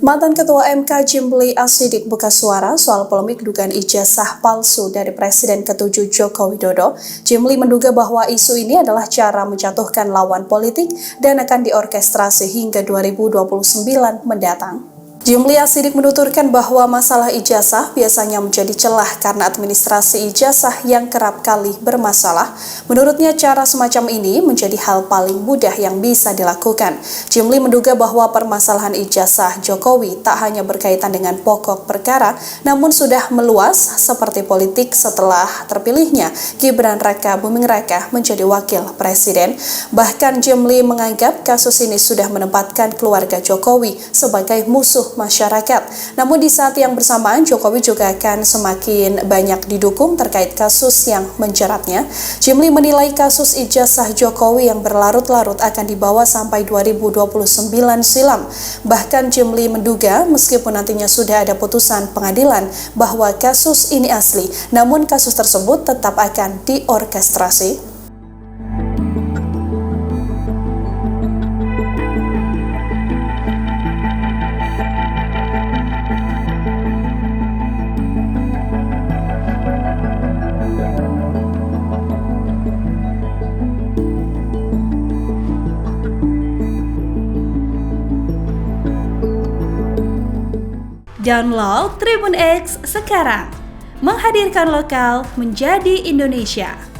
Mantan Ketua MK Jimli Ashidik buka suara soal polemik dugaan ijazah palsu dari Presiden ke-7 Joko Widodo. Jimli menduga bahwa isu ini adalah cara menjatuhkan lawan politik dan akan diorkestrasi hingga 2029 mendatang. Jimli Ashidik menuturkan bahwa masalah ijazah biasanya menjadi celah karena administrasi ijazah yang kerap kali bermasalah. Menurutnya cara semacam ini menjadi hal paling mudah yang bisa dilakukan. Jimli menduga bahwa permasalahan ijazah Jokowi tak hanya berkaitan dengan pokok perkara, namun sudah meluas seperti politik setelah terpilihnya Gibran Raka Buming Raka menjadi wakil presiden. Bahkan Jimli menganggap kasus ini sudah menempatkan keluarga Jokowi sebagai musuh masyarakat. Namun di saat yang bersamaan, Jokowi juga akan semakin banyak didukung terkait kasus yang menjeratnya. Jimli menilai kasus ijazah Jokowi yang berlarut-larut akan dibawa sampai 2029 silam. Bahkan Jimli menduga meskipun nantinya sudah ada putusan pengadilan bahwa kasus ini asli, namun kasus tersebut tetap akan diorkestrasi. Download Tribun X sekarang, menghadirkan lokal menjadi Indonesia.